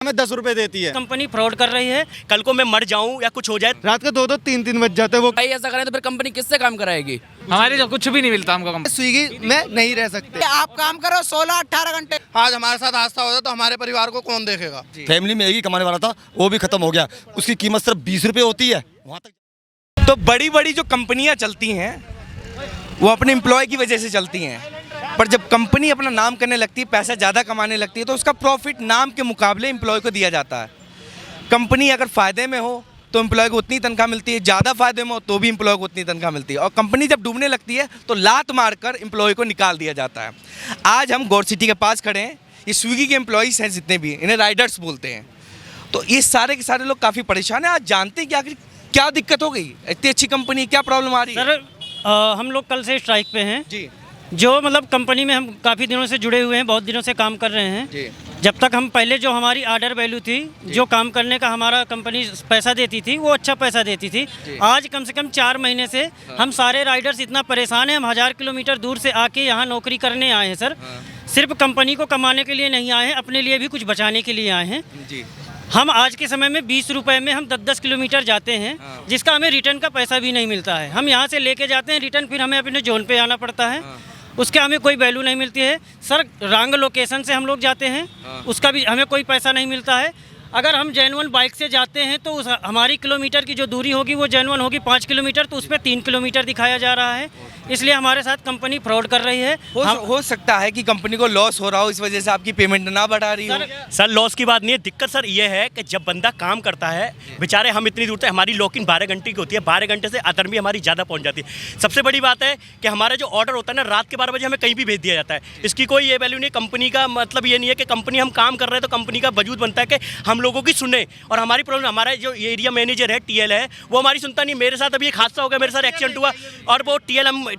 हमें 10 रुपए देती है। कंपनी फ्रॉड कर रही है। कल को मैं मर जाऊं या कुछ हो जाए, रात के 2-2 3-3 बज जाते हैं। वो भाई ऐसा करें तो फिर कंपनी किससे काम कराएगी? हमारे जो कुछ भी नहीं मिलता हमको। स्विगी में नहीं रह सकते। आप काम करो 16-18 घंटे। आज हमारे साथ हादसा हो जाए तो हमारे परिवार को कौन देखेगा? फैमिली में एक ही कमाने वाला था, वो भी खत्म हो गया। उसकी कीमत सिर्फ 20 रुपए होती है। वहाँ तक तो बड़ी बड़ी जो कंपनियां चलती हैं वो अपने एम्प्लॉय की वजह से चलती हैं, पर जब कंपनी अपना नाम करने लगती है, पैसा ज़्यादा कमाने लगती है, तो उसका प्रॉफिट नाम के मुकाबले एम्प्लॉय को दिया जाता है। कंपनी अगर फ़ायदे में हो तो एम्प्लॉय को उतनी तनख्वाह मिलती है, ज़्यादा फ़ायदे में हो तो भी एम्प्लॉय को उतनी तनख्वाह मिलती है। और कंपनी जब डूबने लगती है तो लात मारकर एम्प्लॉय को निकाल दिया जाता है। आज हम गौर सिटी के पास खड़े हैं। ये स्विगी के एम्प्लॉयज़ हैं जितने भी, इन्हें राइडर्स बोलते हैं। तो ये सारे के सारे लोग काफ़ी परेशान हैं। आज जानते हैं कि आखिर क्या दिक्कत हो गई, इतनी अच्छी कंपनी, क्या प्रॉब्लम आ रही है? सर हम लोग कल से स्ट्राइक पे हैं जी जो मतलब कंपनी में हम काफ़ी दिनों से जुड़े हुए हैं, बहुत दिनों से काम कर रहे हैं जी। जब तक हम पहले जो हमारी ऑर्डर वैल्यू थी, जो काम करने का हमारा कंपनी पैसा देती थी, वो अच्छा पैसा देती थी। आज कम से कम 4 महीने से हम सारे राइडर्स इतना परेशान हैं। हम 1000 किलोमीटर दूर से आके यहाँ नौकरी करने आए हैं सर। सिर्फ कंपनी को कमाने के लिए नहीं आए हैं, अपने लिए भी कुछ बचाने के लिए आए हैं जी। हम आज के समय में 20 रुपए में हम 10-10 किलोमीटर जाते हैं, जिसका हमें रिटर्न का पैसा भी नहीं मिलता है। हम यहाँ से लेके जाते हैं रिटर्न, फिर हमें अपने जोन पे आना पड़ता है। उसके हमें कोई वैल्यू नहीं मिलती है सर। रॉन्ग लोकेशन से हम लोग जाते हैं, उसका भी हमें कोई पैसा नहीं मिलता है। अगर हम जेनुअन बाइक से जाते हैं तो हमारी किलोमीटर की जो दूरी होगी वो जेनुअन होगी 5 किलोमीटर, तो उस पर 3 किलोमीटर दिखाया जा रहा है। इसलिए हमारे साथ कंपनी फ्रॉड कर रही है। हो सकता है कि कंपनी को लॉस हो रहा हो, इस वजह से आपकी पेमेंट ना बढ़ा रही हो। सर लॉस की बात नहीं है, दिक्कत सर ये है कि जब बंदा काम करता है, बेचारे हम इतनी दूर से, हमारी लॉकिंग 12 घंटे की होती है, 12 घंटे से अदर भी हमारी ज़्यादा पहुंच जाती है। सबसे बड़ी बात है कि हमारा जो ऑर्डर होता है ना, रात के 12 बजे हमें कहीं भी भेज दिया जाता है। इसकी कोई ये वैल्यू नहीं। कंपनी का मतलब ये नहीं है कि कंपनी हम काम कर रहे हैं तो कंपनी का वजूद बनता है कि हम लोगों की सुने। और हमारी प्रॉब्लम, हमारा जो एरिया मैनेजर है टीएल है, वो हमारी सुनता नहीं। मेरे साथ अभी एक हादसा हो गया, मेरे साथ एक्सीडेंट हुआ और वो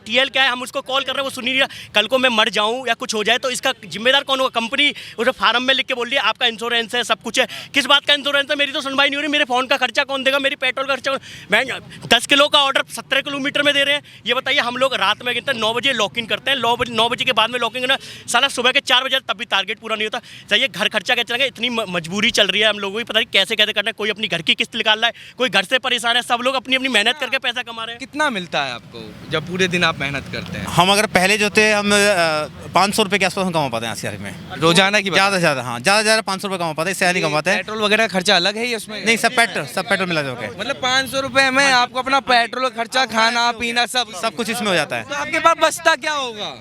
टीएल क्या है, हम उसको कॉल कर रहे हैं, वो सुन नहीं रहा। कल को मैं मर जाऊं या कुछ हो जाए तो इसका जिम्मेदार कौन होगा? कंपनी उसे फार्म में लिख के बोल रही है आपका इंश्योरेंस है, सब कुछ है। किस बात का इंश्योरेंस है? मेरी तो सुनवाई नहीं हो रही। मेरे फ़ोन का खर्चा कौन देगा? मेरी पेट्रोल का खर्चा मैं 10 किलो का ऑर्डर 17 किलोमीटर में दे रहे हैं। ये बताइए, हम लोग रात में गिनते हैं 9 बजे लॉक इन करते हैं, 9 बजे के बाद में लॉकिंग ना, साला सुबह के 4 बजे तब भी टारगेट पूरा नहीं होता। चाहिए घर खर्चा क्या चलेगा? इतनी मजबूरी चल रही है हम लोगों की, पता नहीं कैसे कैसे करना है। कोई अपनी घर की किस्त निकाल रहा है, कोई घर से परेशान है, सब लोग अपनी अपनी मेहनत करके पैसा कमा रहे हैं। कितना मिलता है आपको जब पूरे दिन आप मेहनत करते हैं? हम अगर पहले जो थे हम 500 रुपए के आसपास हम कमा पाते हैं शहर में रोजाना की ज़्यादा से ज़्यादा। हाँ, ज़्यादा से ज़्यादा 500 रुपए कमा पाते हैं, इससे नहीं कमाते हैं। पेट्रोल वगैरह का खर्चा अलग है ये उसमें? नहीं, सब पेट्रोल मिला जो है। मतलब 500 रुपए में आपको अपना पेट्रोल खर्चा, खाना पीना सब कुछ इसमें हो जाता है। तो आपके पास बचता क्या होगा?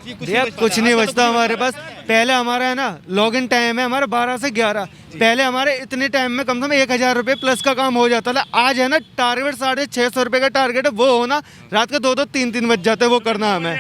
कुछ नहीं बचता हमारे पास। पहले हमारा है ना लॉगिन टाइम है हमारा 12 से 11। पहले हमारे इतने टाइम में कम से कम 1000 रुपये प्लस का काम हो जाता था। आज है ना टारगेट 650 रुपये का टारगेट है, वो होना रात के 2-2 3-3 बज जाते हैं वो करना हमें।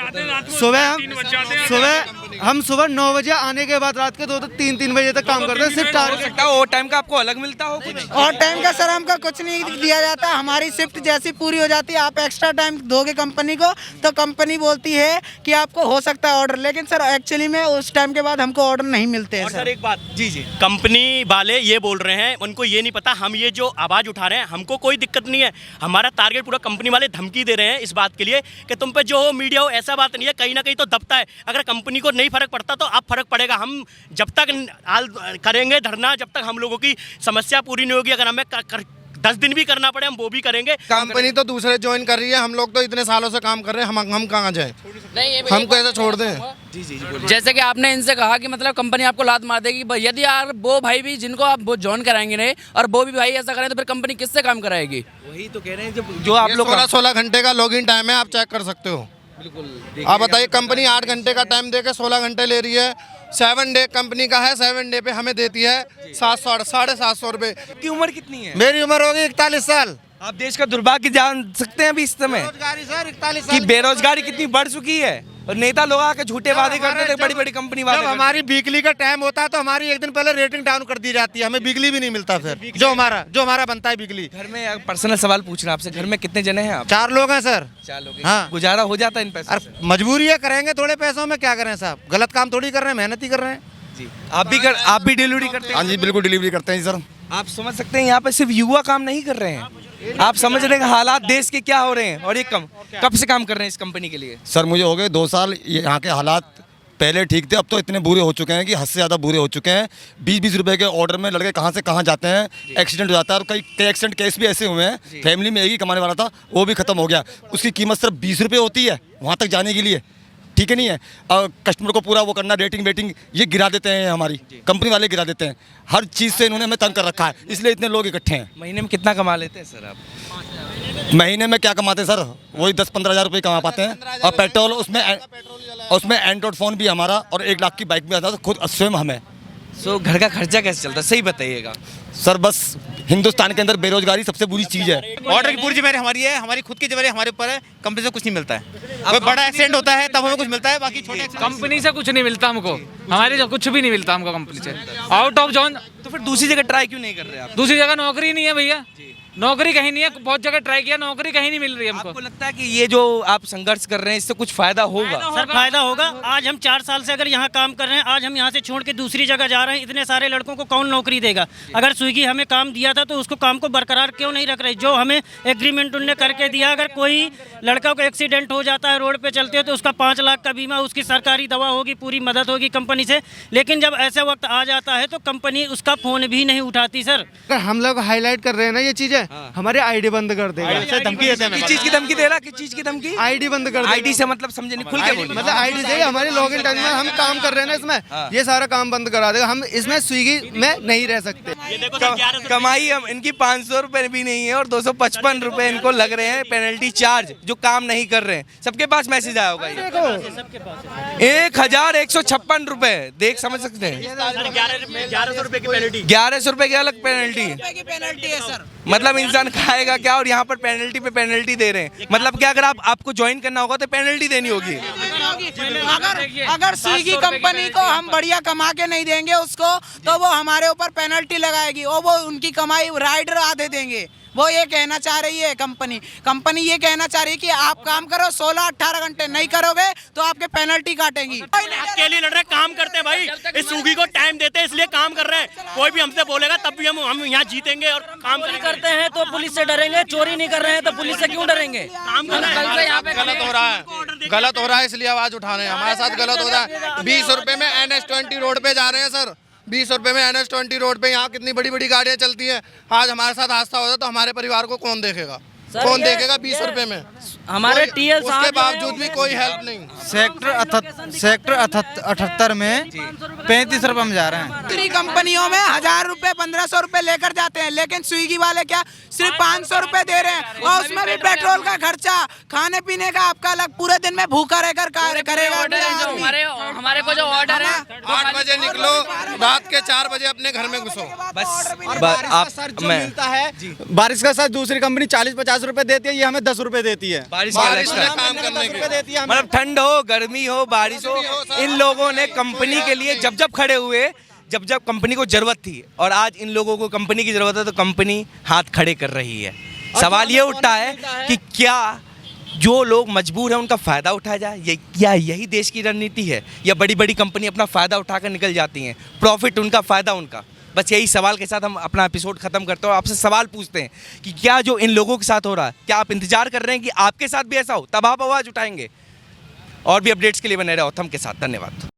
सुबह 9 बजे आने के बाद रात के 2-2 3-3 बजे तक काम करते हैं। सिर्फ टारगेट और टाइम का आपको अलग मिलता हो कुछ? और टाइम का सर हमका कुछ नहीं दिया जाता। हमारी शिफ्ट जैसी पूरी हो जाती है, आप एक्स्ट्रा टाइम दोगे कंपनी को तो कंपनी बोलती है कि आपको हो सकता है ऑर्डर, लेकिन सर एक्चुअली में उस टाइम के बाद हमको ऑर्डर नहीं मिलते हैं। सर एक बात, जी कंपनी वाले ये बोल रहे हैं, उनको ये नहीं पता हम ये जो आवाज़ उठा रहे हैं हमको कोई दिक्कत नहीं है। हमारा टारगेट पूरा कंपनी वाले धमकी दे रहे हैं इस बात के लिए कि तुम पे जो हो मीडिया हो, ऐसा बात नहीं है, कहीं ना कहीं तो दबता है। अगर कंपनी को नहीं फर्क पड़ता तो अब फर्क पड़ेगा। हम जब तक करेंगे धरना, जब तक हम लोगों की समस्या पूरी नहीं होगी, अगर हमें 10 दिन भी करना पड़े हम वो भी करेंगे। कंपनी तो दूसरे ज्वाइन कर रही है, हम लोग तो इतने सालों से काम कर रहे हैं, हम कहाँ जाए? हम कैसे छोड़ दें? जी जैसे कि आपने इनसे कहा कि मतलब कंपनी आपको लात मार देगी, यदि यार वो भाई भी जिनको आप वो ज्वाइन कराएंगे नहीं और वो भी भाई ऐसा करें तो फिर कंपनी किससे काम कराएगी? वही तो कह रहे हैं जो आप लोग 16 घंटे का लॉगिन टाइम है, आप चेक कर सकते हो। बिल्कुल। आप बताइए, कंपनी 8 घंटे का टाइम देके 16 घंटे ले रही है। 7 डे कंपनी का है, 7 डे पे हमें देती है 700-750 रुपये। की उम्र कितनी है? मेरी उम्र होगी 41 साल। आप देश का दुर्भाग्य जान सकते हैं अभी इस समय बेरोजगारी सर 41 कि साल बेरोजगारी कितनी बढ़ चुकी है और नेता लोग आके झूठे वादे करते थे, बड़ी बड़ी कंपनी वाले। जब हमारी बिजली का टाइम होता है तो हमारी एक दिन पहले रेटिंग डाउन कर दी जाती है, हमें बिजली भी नहीं मिलता फिर जो हमारा बनता है बिजली। घर में पर्सनल सवाल पूछ रहा आपसे, घर में कितने जने हैं आप? 4 लोग हैं सर। 4 लोग। हाँ। गुजारा हो जाता है इन पैसों से? मजबूरी है, करेंगे थोड़े पैसों में, क्या करें साहब? गलत काम थोड़ी कर रहे हैं, मेहनत ही कर रहे हैं। जी आप भी डिलीवरी करते हैं? हाँ जी, बिल्कुल डिलीवरी करते हैं सर। आप समझ सकते हैं यहाँ पे सिर्फ युवा काम नहीं कर रहे हैं, आप समझ रहे हैं हालात देश के क्या हो रहे हैं और ये कब से काम कर रहे हैं इस कंपनी के लिए? सर मुझे हो गए 2 साल यहाँ के हालात पहले ठीक थे, अब तो इतने बुरे हो चुके हैं कि हद से ज़्यादा बुरे हो चुके हैं। 20-20 रुपए के ऑर्डर में लड़के कहाँ से कहाँ जाते हैं, एक्सीडेंट हो जाता है। और कई एक्सीडेंट केस भी ऐसे हुए हैं, फैमिली में एक ही कमाने वाला था, वो भी खत्म हो गया। उसकी कीमत सिर्फ 20 रुपये होती है वहाँ तक जाने के लिए, ठीक है नहीं है। कस्टमर को पूरा वो करना, रेटिंग ये गिरा देते हैं, हमारी कंपनी वाले गिरा देते हैं। हर चीज़ से इन्होंने हमें तंग कर रखा है, इसलिए इतने लोग इकट्ठे हैं। महीने में कितना कमा लेते हैं सर आप? महीने में क्या कमाते हैं सर, वही 10-15 हज़ार रुपये कमा पाते हैं। और पेट्रोल उसमें एंड्रॉइड फ़ोन भी हमारा और 1 लाख की बाइक भी आता है, तो खुद स्वयं हमें। सो घर का खर्चा कैसे चलता है, सही बताइएगा सर बस हिंदुस्तान के अंदर बेरोजगारी सबसे बुरी चीज़ है। ऑर्डर की पूरी जिम्मेदारी हमारी है, हमारी खुद की जिम्मेदारी हमारे ऊपर है। कंपनी से कुछ नहीं मिलता है। कोई बड़ा एक्सीडेंट होता है तब हमें कुछ मिलता है, बाकी छोटे कंपनी से कुछ नहीं मिलता हमको, हमारे जो कुछ भी नहीं मिलता हमको कंपनी से। Out of zone. तो फिर दूसरी जगह ट्राई क्यों नहीं कर रहे आप? दूसरी जगह नौकरी नहीं है भैया, नौकरी कहीं नहीं है। बहुत जगह ट्राई किया, नौकरी कहीं नहीं मिल रही है हमको। आपको लगता है कि ये जो आप संघर्ष कर रहे हैं इससे कुछ फायदा होगा? सर फायदा होगा। आज हम 4 साल से अगर यहाँ काम कर रहे हैं, आज हम यहाँ से छोड़ के दूसरी जगह जा रहे हैं, इतने सारे लड़कों को कौन नौकरी देगा? अगर स्विगी हमें काम दिया था तो उसको काम को बरकरार क्यों नहीं रख रहे? जो हमें एग्रीमेंट उनने करके दिया, अगर कोई लड़का को एक्सीडेंट हो जाता है रोड पे चलते हो तो उसका 5 लाख का बीमा, उसकी सरकारी दवा होगी, पूरी मदद होगी कंपनी से। लेकिन जब ऐसा वक्त आ जाता है तो कंपनी उसका फ़ोन भी नहीं उठाती सर। अगर हम लोग हाईलाइट कर रहे हैं ना ये चीज़ें, हमारे आईडी बंद कर देगा। धमकी देते हैं। किस चीज की धमकी दे रहा? किस चीज की धमकी? आईडी बंद कर देगा। आईडी से मतलब समझे नहीं, खुल के बोलिए। मतलब आईडी से हमारी लॉगिन टाइम में हम काम कर रहे हैं ना, इसमें ये सारा काम बंद करा देगा। हम इसमें स्विगी में नहीं रह सकते। कमाई हम इनकी 500 रुपए भी नहीं है और 255 रुपए इनको लग रहे हैं पेनल्टी चार्ज, जो काम नहीं कर रहे हैं। सबके पास मैसेज आया होगा ये। 1156 रुपए देख समझ सकते हैं। 1100 रुपये की पेनल्टी, 1100 रुपए की अलग पेनल्टी है सर। मतलब इंसान खाएगा क्या? और यहाँ पर पेनल्टी पे पेनल्टी दे रहे हैं। मतलब क्या, अगर आपको ज्वाइन करना होगा तो पेनल्टी देनी होगी। अगर स्विगी कंपनी को हम बढ़िया कमा के नहीं देंगे उसको, तो वो हमारे ऊपर पेनल्टी लगाएगी और वो उनकी कमाई राइडर आधे देंगे। वो ये कहना चाह रही है कंपनी ये कहना चाह रही है कि आप काम करो 16-18 घंटे, नहीं करोगे तो आपके पेनल्टी काटेंगी। के लिए लड़ रहे, काम करते हैं भाई। इस स्विगी को टाइम देते हैं इसलिए काम कर रहे हैं। कोई भी हमसे बोलेगा तब भी हम यहाँ जीतेंगे और काम करते हैं तो पुलिस से डरेंगे, चोरी नहीं कर रहे हैं तो पुलिस से क्यों डरेंगे? काम कर रहे हैं। गलत हो रहा है इसलिए आवाज उठा रहे हैं। हमारे साथ गलत हो रहा है। 20 रुपए में NH20 रोड पे जा रहे हैं सर, 20 रुपए में NH20 रोड पे। यहाँ कितनी बड़ी बड़ी गाड़ियाँ चलती हैं। आज हमारे साथ हादसा होता तो हमारे परिवार को कौन देखेगा? कौन देखेगा 20 रुपए में? हमारे टीएल साहब उसके बावजूद भी कोई हेल्प नहीं। सेक्टर 78 में 35 रुपए में जा रहे हैं। दूसरी कंपनियों में 1000 रुपए 1500 रुपए लेकर जाते हैं, लेकिन स्विगी वाले क्या सिर्फ 500 रुपए दे रहे हैं। और उसमें भी पेट्रोल का खर्चा, खाने पीने का आपका अलग, पूरे दिन में भूखा रहकर कार्य करेगा। हमारे को जो ऑर्डर है 8 बजे निकलो, रात के 4 बजे अपने घर में घुसो। बस आप मिलता है बारिश का साथ दूसरी कंपनी 40-50 रुपए देती है, ये हमें 10 रुपए देती है। बारिश में काम करने के देती है। मतलब ठंड हो, गर्मी हो, बारिश हो, इन लोगों ने कंपनी के लिए जब खड़े हुए, जब कंपनी को जरूरत थी, और आज इन लोगों को कंपनी की जरूरत है तो कंपनी हाथ खड़े कर रही है। सवाल ये उठता है कि क्या जो लोग मजबूर हैं उनका फायदा उठाया जाए? क्या यही देश की रणनीति है, या बड़ी बड़ी कंपनी अपना फायदा उठाकर निकल जाती हैं? प्रॉफिट उनका, फायदा उनका। बस यही सवाल के साथ हम अपना एपिसोड खत्म करते हैं और आपसे सवाल पूछते हैं कि क्या जो इन लोगों के साथ हो रहा है, क्या आप इंतजार कर रहे हैं कि आपके साथ भी ऐसा हो? तब आप आवाज़ उठाएंगे। और भी अपडेट्स के लिए बने रहे ऑथम के साथ। धन्यवाद।